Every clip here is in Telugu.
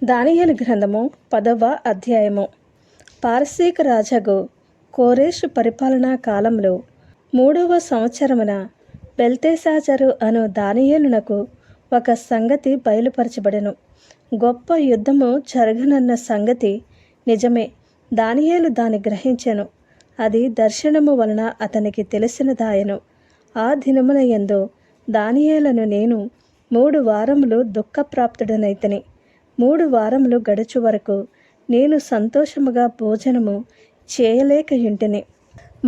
దానియేలు గ్రంథము 10వ అధ్యాయము. పారసీక రాజగు కోరేషు పరిపాలనా కాలంలో 3వ సంవత్సరమున బెల్తెషాజరు అను దానియేలునకు ఒక సంగతి బయలుపరచబడెను. గొప్ప యుద్ధము జరగనన్న సంగతి నిజమే. దానియేలు దాన్ని గ్రహించెను. అది దర్శనము వలన అతనికి తెలిసినదాయెను. ఆ దినముల యందు దానియేలను నేను 3 వారములు దుఃఖప్రాప్తుడనైతిని. 3 వారములు గడుచు వరకు నేను సంతోషముగా భోజనము చేయలేకయుంటిని.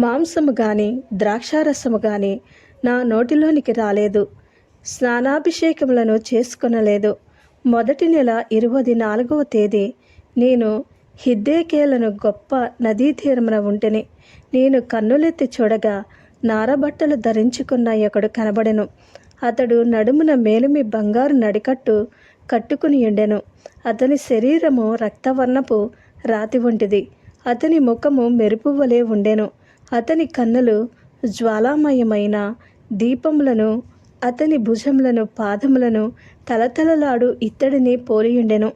మాంసము గాని ద్రాక్షారసము గాని నా నోటిలోనికి రాలేదు. స్నానాభిషేకములను చేసుకొనలేదు. మొదటి నెల 24వ తేదీ నేను హిద్దెకేలను గొప్ప నదీ తీరమున ఉంటిని. నేను కన్నులెత్తి చూడగా నారబట్టలు ధరించుకున్న ఒకడు కనబడెను. అతడు నడుమున మేలిమి బంగారు నడికట్టు కట్టుకుని ఉండెను. అతని శరీరము రక్తవర్ణపు రాతి వంటిది. అతని ముఖము మెరుపు వలె ఉండెను. అతని కన్నులు జ్వాలామయమైన దీపములను, అతని భుజములను పాదములను తలతలలాడు ఇత్తడిని పోలియుండెను.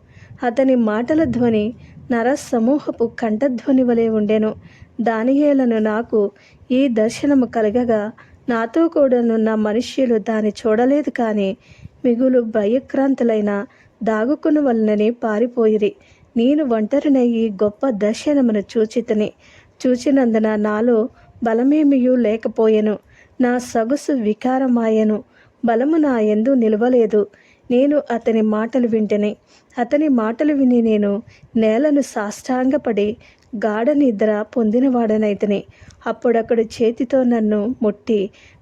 అతని మాటల ధ్వని నర సమూహపు కంఠధ్వని వలె ఉండెను. దానియేలను నాకు ఈ దర్శనము కలగగా నాతో కూడానున్న మనుష్యులు దాన్ని చూడలేదు, కానీ మిగులు భయక్రాంతులైన దాగుకుని వలనని పారిపోయిరి. నేను ఒంటరినై ఈ గొప్ప దర్శనమును చూచినందున నాలో బలమేమియూ లేకపోయెను. నా సొగసు వికారమాయెను. బలము నా యందు నిలవలేదు. నేను అతని మాటలు వింటిని. అతని మాటలు విని నేను నేలను సాష్టాంగపడి గాఢ నిద్ర పొందినవాడనైతిని. అప్పుడొకడు చేతితో నన్ను ముట్టి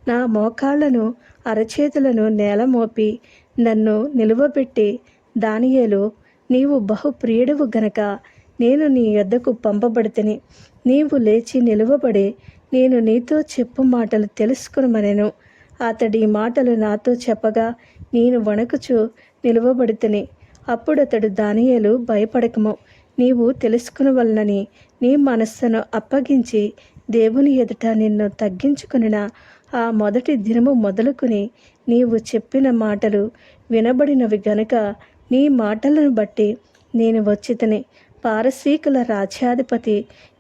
నా మోకాళ్లను అరచేతులను నేల మోపి నన్ను నిలువబెట్టి, దానియేలు, నీవు బహు ప్రియుడవు గనక నేను నీ యొద్దకు పంపబడితిని. నీవు లేచి నిలువబడి నేను నీతో చెప్పు మాటలు తెలుసుకొనుమనెను. అతడి మాటలు నాతో చెప్పగా నేను వణకుచు నిలువబడితిని. అప్పుడతడు, దానియేలు, భయపడకము. నీవు తెలుసుకొనవలనని నీ మనస్సును అప్పగించి దేవుని ఎదుట నిన్ను తగ్గించుకొనిన ఆ మొదటి దినము మొదలుకొని నీవు చెప్పిన మాటలు వినబడినవి గనుక నీ మాటలను బట్టి నేను వచ్చితిని. పారసీకుల రాజ్యాధిపతి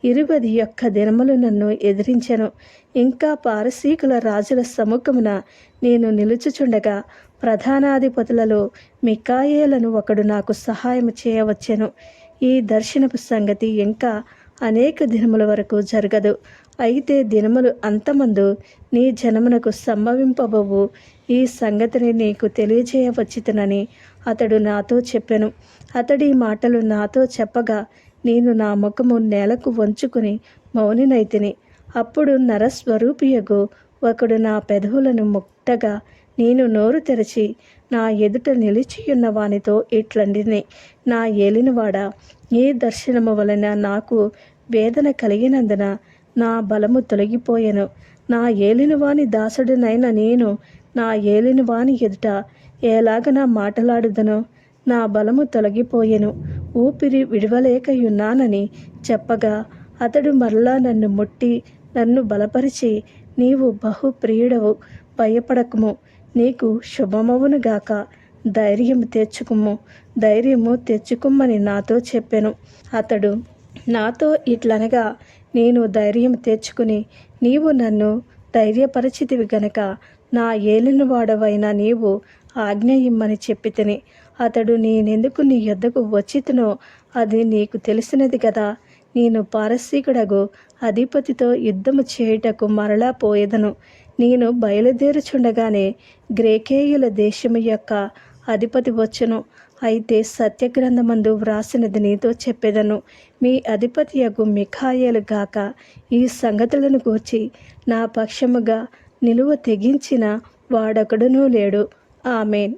21 దినములు నన్ను ఎదిరించెను. ఇంకా పారసీకుల రాజుల సముఖమున నేను నిలుచుచుండగా ప్రధానాధిపతులలో మికాయేలను ఒకడు నాకు సహాయము చేయవచ్చెను. ఈ దర్శనపు సంగతి ఇంకా అనేక దినముల వరకు జరగదు. అయితే దినములు అంతమందు నీ జనమునకు సంభవింపబోవు ఈ సంగతిని నీకు తెలియజేయవచ్చితనని అతడు నాతో చెప్పెను. అతడి మాటలు నాతో చెప్పగా నేను నా ముఖము నేలకు వంచుకుని మౌనినైతిని. అప్పుడు నరస్వరూపియగు ఒకడు నా పెదవులను ముట్టగా నేను నోరు తెరచి నా ఎదుట నిలిచియున్న వానితో ఇట్లండిని, నా ఏలినవాడా, ఈ దర్శనము వలన నాకు వేదన కలిగినందున నా బలము తొలగిపోయెను. నా ఏలినవాని దాసుడినైన నేను నా ఏలినవాని ఎదుట ఎలాగన మాటలాడుదనో నా బలము తొలగిపోయెను. ఊపిరి విడవలేకయున్నానని చెప్పగా అతడు మరలా నన్ను ముట్టి నన్ను బలపరిచి, నీవు బహు ప్రియుడవు, భయపడకము, నీకు శుభమవును గాక, ధైర్యము తెచ్చుకుమ్మని నాతో చెప్పెను. అతడు నాతో ఇట్లనగా నేను ధైర్యం తెచ్చుకుని, నీవు నన్ను ధైర్యపరచితివి గనక నా ఏలినవాడవైన నీవు ఆజ్ఞ ఇమ్మని చెప్పితిని. అతడు, నేనెందుకు నీ యొద్దకు వచ్చితినో అది నీకు తెలిసినది కదా. నేను పారసీకుడగు అధిపతితో యుద్ధము చేయుటకు మరలా పోయేదను. నేను బయలుదేరుచుండగానే గ్రేకేయుల దేశము యొక్క అధిపతి వచ్చెను. అయితే సత్యగ్రంథమందు వ్రాసినది నీతో చెప్పెదను. మీ అధిపతియగు మిఖాయేలు గాక ఈ సంగతులను గూర్చి నా పక్షముగా నిలువ తెగించిన వాడొకడునూ లేడు. ఆమేన్.